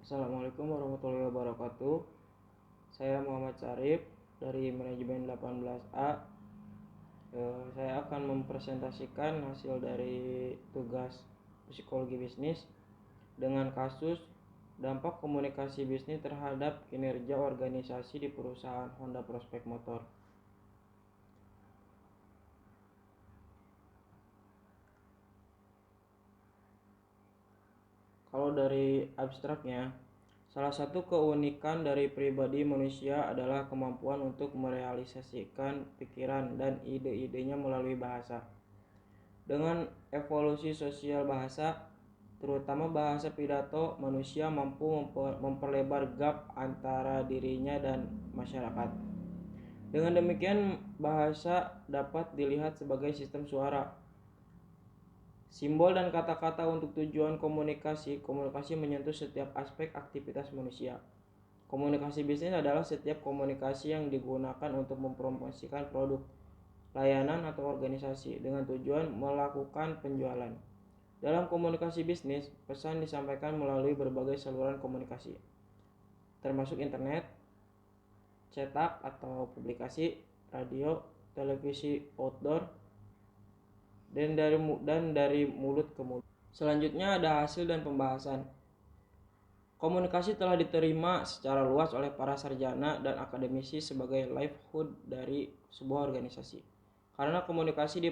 Assalamualaikum warahmatullahi wabarakatuh. Saya Muhammad Syarif dari manajemen 18A. Saya akan mempresentasikan hasil dari tugas psikologi bisnis dengan kasus dampak komunikasi bisnis terhadap kinerja organisasi di perusahaan Honda Prospek Motor. Kalau dari abstraknya, salah satu keunikan dari pribadi manusia adalah kemampuan untuk merealisasikan pikiran dan ide-idenya melalui bahasa. Dengan evolusi sosial bahasa, terutama bahasa pidato, manusia mampu memperlebar gap antara dirinya dan masyarakat. Dengan demikian, bahasa dapat dilihat sebagai sistem suara, simbol dan kata-kata untuk tujuan komunikasi. Komunikasi menyentuh setiap aspek aktivitas manusia. Komunikasi bisnis adalah setiap komunikasi yang digunakan untuk mempromosikan produk, layanan, atau organisasi dengan tujuan melakukan penjualan. Dalam komunikasi bisnis, pesan disampaikan melalui berbagai saluran komunikasi, termasuk internet, cetak atau publikasi, radio, televisi, outdoor, dan dari mulut ke mulut. Selanjutnya ada hasil dan pembahasan. Komunikasi telah diterima secara luas oleh para sarjana dan akademisi sebagai livelihood dari sebuah organisasi. Karena komunikasi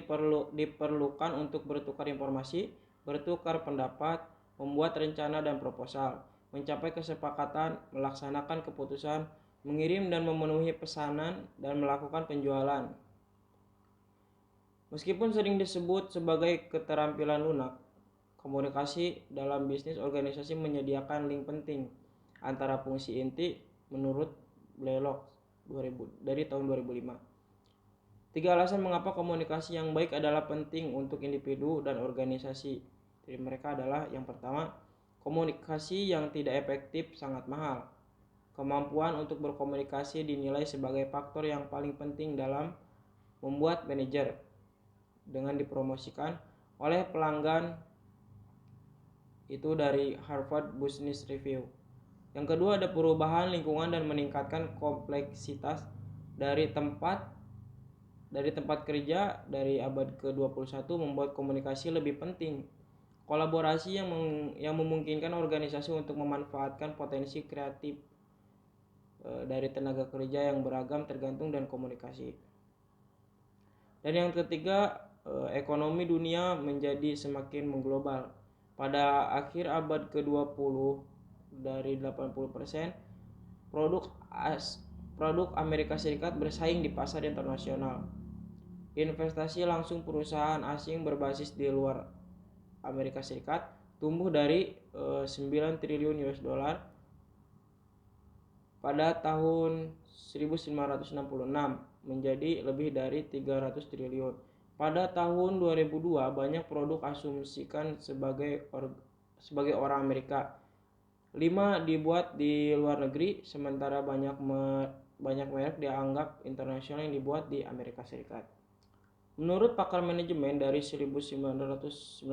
diperlukan untuk bertukar informasi, bertukar pendapat, membuat rencana dan proposal, mencapai kesepakatan, melaksanakan keputusan, mengirim dan memenuhi pesanan, dan melakukan penjualan. Meskipun sering disebut sebagai keterampilan lunak, komunikasi dalam bisnis organisasi menyediakan link penting antara fungsi inti menurut Blalock dari tahun 2005. 3 alasan mengapa komunikasi yang baik adalah penting untuk individu dan organisasi. Dari mereka adalah yang pertama, komunikasi yang tidak efektif sangat mahal. Kemampuan untuk berkomunikasi dinilai sebagai faktor yang paling penting dalam membuat manajer dengan dipromosikan oleh pelanggan. Itu dari Harvard Business Review. Yang kedua ada perubahan lingkungan dan meningkatkan kompleksitas dari tempat kerja dari abad ke-21 membuat komunikasi lebih penting. Kolaborasi yang memungkinkan organisasi untuk memanfaatkan potensi kreatif dari tenaga kerja yang beragam tergantung dan komunikasi. Dan yang ketiga, ekonomi dunia menjadi semakin mengglobal. Pada akhir abad ke-20 dari 80% produk Amerika Serikat bersaing di pasar internasional. Investasi langsung perusahaan asing berbasis di luar Amerika Serikat tumbuh dari 9 triliun US dollar pada tahun 1966 menjadi lebih dari 300 triliun. Pada tahun 2002 banyak produk asumsikan sebagai orang Amerika. 5 dibuat di luar negeri, sementara banyak merek dianggap internasional yang dibuat di Amerika Serikat. Menurut pakar manajemen dari 1998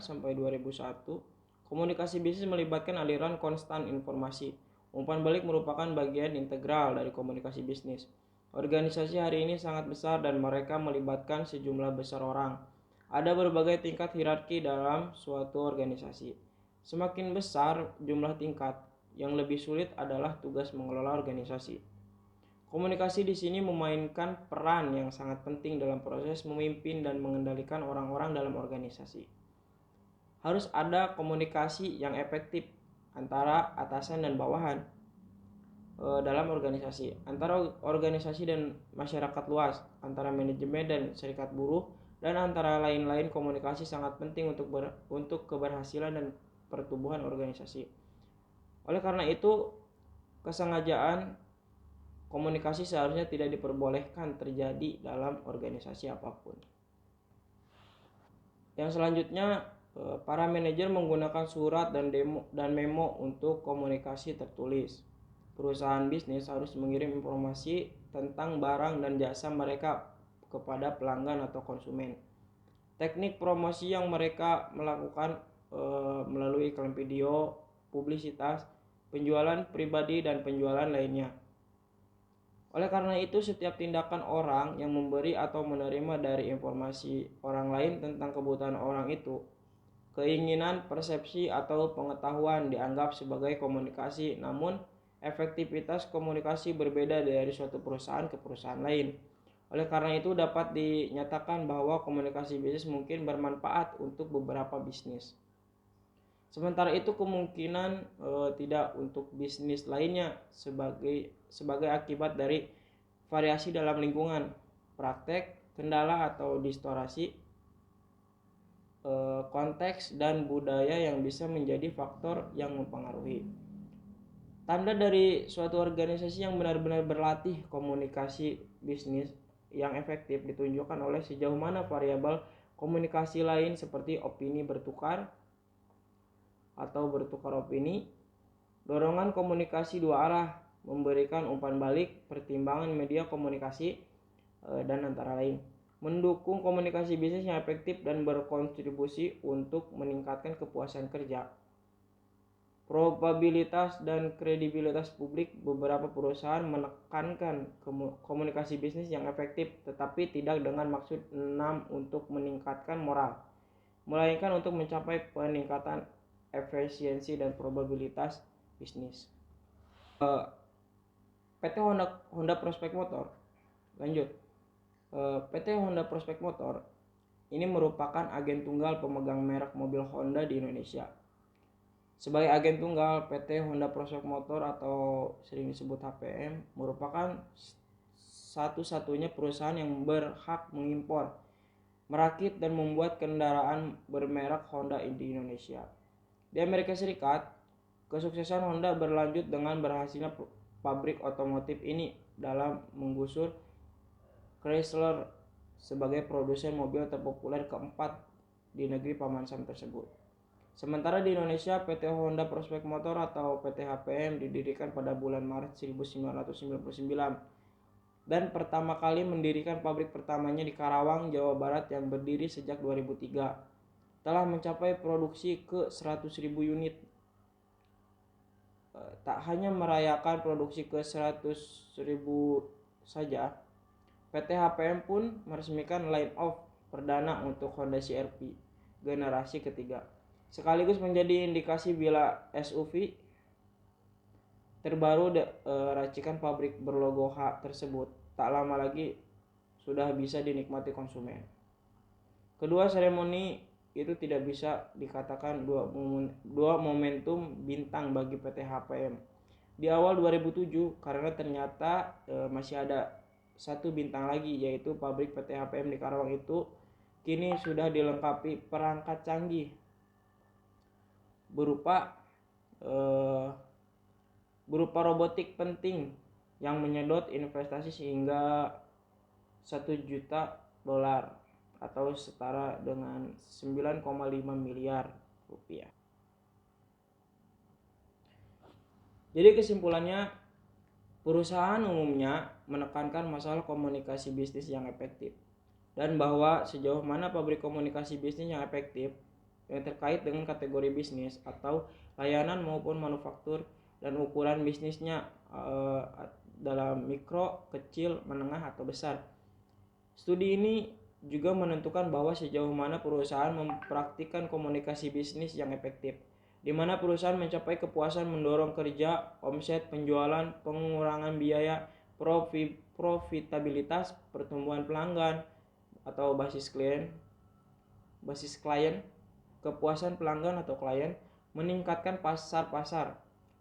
sampai 2001, komunikasi bisnis melibatkan aliran konstan informasi. Umpan balik merupakan bagian integral dari komunikasi bisnis. Organisasi hari ini sangat besar dan mereka melibatkan sejumlah besar orang. Ada berbagai tingkat hierarki dalam suatu organisasi. Semakin besar jumlah tingkat, yang lebih sulit adalah tugas mengelola organisasi. Komunikasi di sini memainkan peran yang sangat penting dalam proses memimpin dan mengendalikan orang-orang dalam organisasi. Harus ada komunikasi yang efektif antara atasan dan bawahan dalam organisasi, antara organisasi dan masyarakat luas, antara manajemen dan serikat buruh, dan antara lain-lain. Komunikasi sangat penting untuk keberhasilan dan pertumbuhan organisasi. Oleh karena itu, kesengajaan komunikasi seharusnya tidak diperbolehkan terjadi dalam organisasi apapun. Yang selanjutnya, para manajer menggunakan surat dan memo untuk komunikasi tertulis. Perusahaan bisnis harus mengirim informasi tentang barang dan jasa mereka kepada pelanggan atau konsumen. Teknik promosi yang mereka melakukan melalui iklan video, publisitas, penjualan pribadi, dan penjualan lainnya. Oleh karena itu, setiap tindakan orang yang memberi atau menerima dari informasi orang lain tentang kebutuhan orang itu, keinginan, persepsi, atau pengetahuan dianggap sebagai komunikasi. Namun, efektivitas komunikasi berbeda dari suatu perusahaan ke perusahaan lain. Oleh karena itu, dapat dinyatakan bahwa komunikasi bisnis mungkin bermanfaat untuk beberapa bisnis. Sementara itu kemungkinan tidak untuk bisnis lainnya sebagai akibat dari variasi dalam lingkungan, praktek, kendala atau distorsi konteks dan budaya yang bisa menjadi faktor yang mempengaruhi. Tanda dari suatu organisasi yang benar-benar berlatih komunikasi bisnis yang efektif ditunjukkan oleh sejauh mana variabel komunikasi lain seperti opini bertukar opini, dorongan komunikasi dua arah, memberikan umpan balik, pertimbangan media komunikasi, dan antara lain, mendukung komunikasi bisnis yang efektif dan berkontribusi untuk meningkatkan kepuasan kerja. Probabilitas dan kredibilitas publik. Beberapa perusahaan menekankan komunikasi bisnis yang efektif, tetapi tidak dengan maksud untuk meningkatkan moral, melainkan untuk mencapai peningkatan efisiensi dan probabilitas bisnis. PT Honda Prospect Motor. Lanjut. PT Honda Prospect Motor ini merupakan agen tunggal pemegang merek mobil Honda di Indonesia. Sebagai agen tunggal, PT Honda Prospect Motor atau sering disebut HPM merupakan satu-satunya perusahaan yang berhak mengimpor, merakit, dan membuat kendaraan bermerek Honda di Indonesia. Di Amerika Serikat, kesuksesan Honda berlanjut dengan berhasilnya pabrik otomotif ini dalam menggusur Chrysler sebagai produsen mobil terpopuler keempat di negeri Paman Sam tersebut. Sementara di Indonesia, PT Honda Prospect Motor atau PT HPM didirikan pada bulan Maret 1999 dan pertama kali mendirikan pabrik pertamanya di Karawang, Jawa Barat yang berdiri sejak 2003. Telah mencapai produksi ke 100.000 unit. Tak hanya merayakan produksi ke 100.000 saja, PT HPM pun meresmikan line-off perdana untuk Honda CR-V generasi ketiga, sekaligus menjadi indikasi bila SUV terbaru racikan pabrik berlogo H tersebut tak lama lagi sudah bisa dinikmati konsumen. Kedua seremoni itu tidak bisa dikatakan dua momentum bintang bagi PT HPM di awal 2007 karena ternyata masih ada satu bintang lagi, yaitu pabrik PT HPM di Karawang itu kini sudah dilengkapi perangkat canggih berupa robotik penting yang menyedot investasi hingga 1 juta dolar atau setara dengan 9,5 miliar rupiah. Jadi kesimpulannya, perusahaan umumnya menekankan masalah komunikasi bisnis yang efektif dan bahwa sejauh mana pabrik komunikasi bisnis yang efektif yang terkait dengan kategori bisnis atau layanan maupun manufaktur dan ukuran bisnisnya dalam mikro, kecil, menengah, atau besar. Studi ini juga menentukan bahwa sejauh mana perusahaan mempraktikkan komunikasi bisnis yang efektif, di mana perusahaan mencapai kepuasan mendorong kerja, omset, penjualan, pengurangan biaya, profitabilitas, pertumbuhan pelanggan atau basis klien, kepuasan pelanggan atau klien, meningkatkan pasar,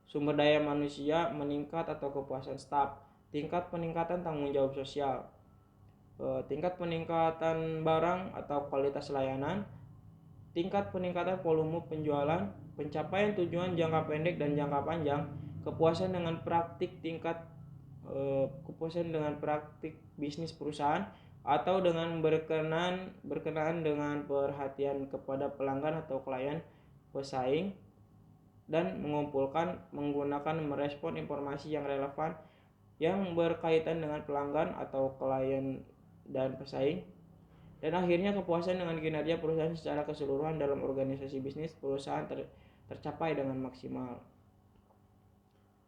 sumber daya manusia meningkat atau kepuasan staf, tingkat peningkatan tanggung jawab sosial, tingkat peningkatan barang atau kualitas layanan, tingkat peningkatan volume penjualan, pencapaian tujuan jangka pendek dan jangka panjang, kepuasan dengan praktik bisnis perusahaan atau dengan berkenaan dengan perhatian kepada pelanggan atau klien pesaing, dan menggunakan merespon informasi yang relevan yang berkaitan dengan pelanggan atau klien dan pesaing, dan akhirnya kepuasan dengan kinerja perusahaan secara keseluruhan dalam organisasi bisnis perusahaan tercapai dengan maksimal.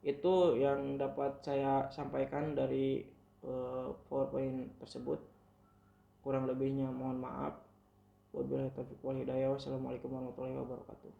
Itu yang dapat saya sampaikan dari PowerPoint tersebut. Kurang lebihnya mohon maaf. Wabillahi taufiq wal hidayah. Wassalamualaikum warahmatullahi wabarakatuh.